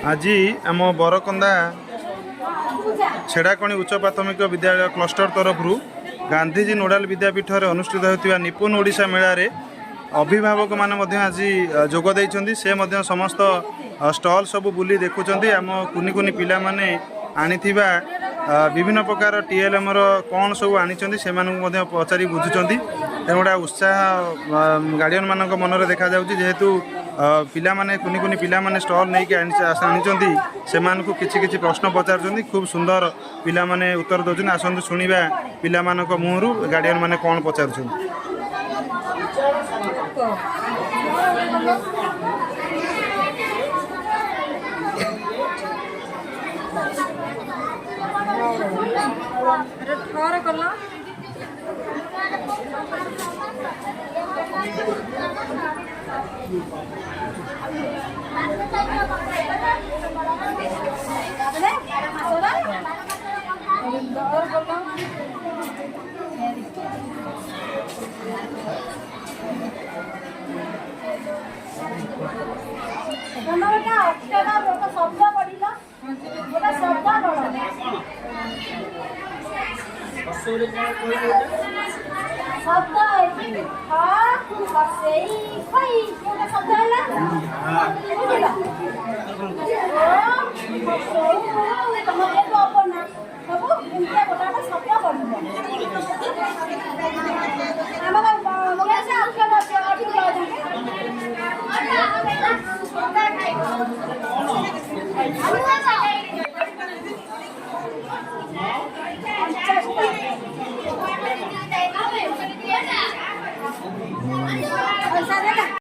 आज आम बरकंदा छेड़ाकणी उच्च प्राथमिक विद्यालय क्लस्टर तरफ गांधीजी नोडाल विद्यापीठ में अनुष्ठित होता निपुण ओडिशा मेला रे अभिभावक मैंने आज जोगदे से समस्त स्टल सब बुली देखुं आम कुनि कुनि पिला माने आनिथिबा विभिन्न प्रकार टीएलएम कौन सब आनी से पचारि बुझुंट गोटा उत्साह गार्डियन मान मनरे देखा जेहेतु पिला माने कुनि कुनि पिला माने स्टल नहीं आनी से किछि प्रश्न पचार खूब सुंदर पिला माने उत्तर दौन आसतु शुणा पिला मुहरु गार्डियन माने कौन पचार